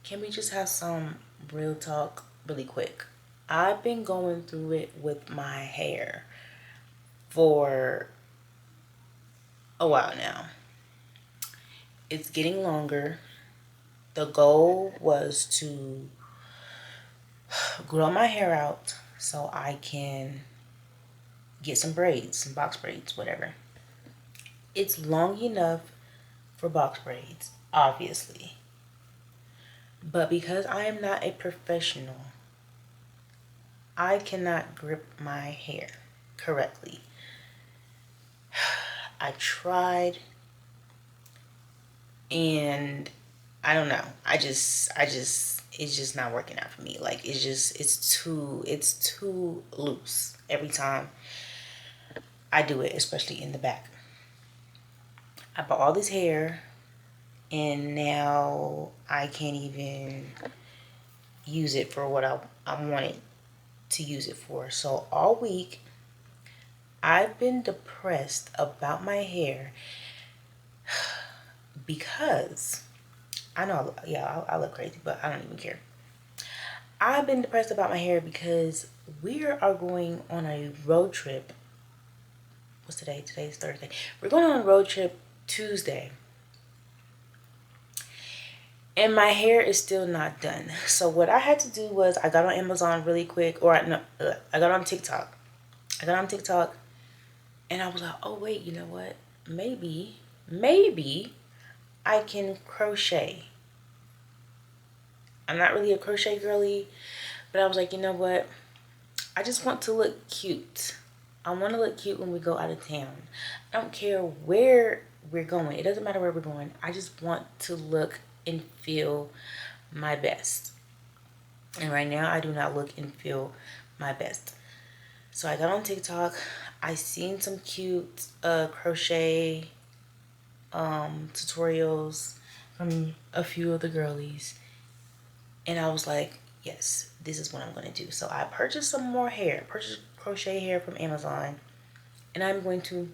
Can we just have some real talk really quick? I've been going through it with my hair for a while now. It's getting longer. The goal was to grow my hair out so I can get some braids, some box braids, whatever. It's long enough for box braids, obviously. But because I am not a professional, I cannot grip my hair correctly. I tried and I don't know. It's just not working out for me. Like it's too loose every time I do it, especially in the back. I bought all this hair and now I can't even use it for what I wanted to use it for. So all week I've been depressed about my hair because I know, yeah, I look crazy, but I don't even care. I've been depressed about my hair because we are going on a road trip. What's today? Today's Thursday. We're going on a road trip Tuesday. And my hair is still not done. So what I had to do was I got on Amazon really quick. I got on TikTok. And I was like, oh, wait, you know what? Maybe I can crochet. I'm not really a crochet girly, but I was like, you know what? I just want to look cute. I want to look cute when we go out of town. I don't care where we're going. It doesn't matter where we're going. I just want to look and feel my best. And right now, I do not look and feel my best. So I got on TikTok. I seen some cute crochet tutorials from a few of the girlies. And I was like, yes, this is what I'm going to do. So I purchased some more hair. Purchased crochet hair from Amazon. And I'm going to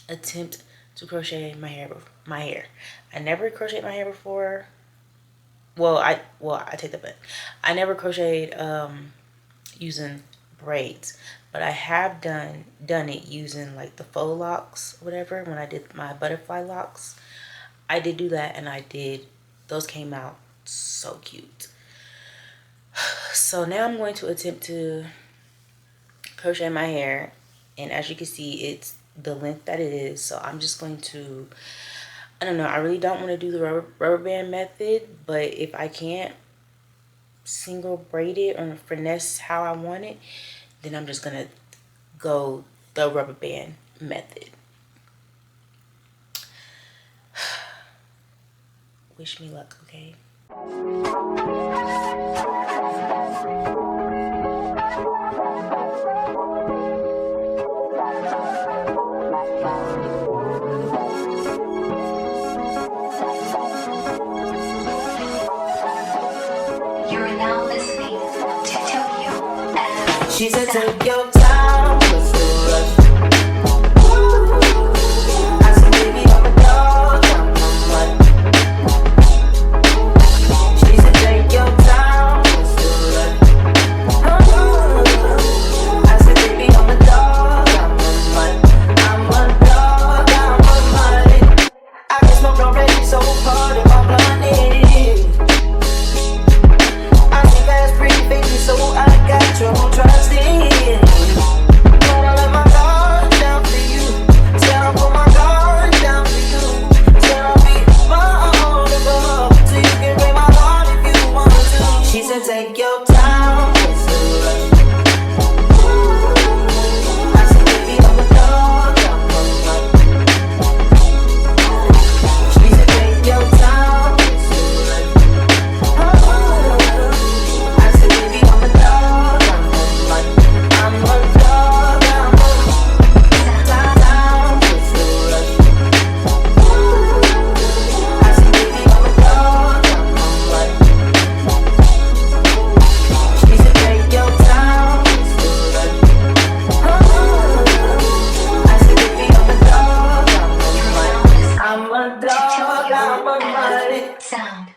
attempt to crochet my hair. I never crocheted my hair before. I take that back. I never crocheted using braids, but I have done it using like the faux locks, whatever. When I did my butterfly locks, I did do that, and those came out so cute. So now I'm going to attempt to crochet my hair, and as you can see, it's the length that it is. So I'm just going to, I don't know, I really don't want to do the rubber band method, but if I can't single braid it or finesse how I want it, then I'm just gonna go the rubber band method. Wish me luck, okay? She said, take your time, what's the rush? I said, baby, I'm a dog, I'm what? She said, take your time, what's the rush? I said, baby, I'm a dog, I'm what? I'm a dog, I'm what? I can smoke already, so hard if I'm blinded. I think that's pretty, baby, so I got your trust in. Take your time. I said, baby, I'm a dog. She said, take your time. I said, baby, I'm a dog. I'm a dog. Time. I said, baby, I'm a dog. I'm a dog, I'm a mighty sound.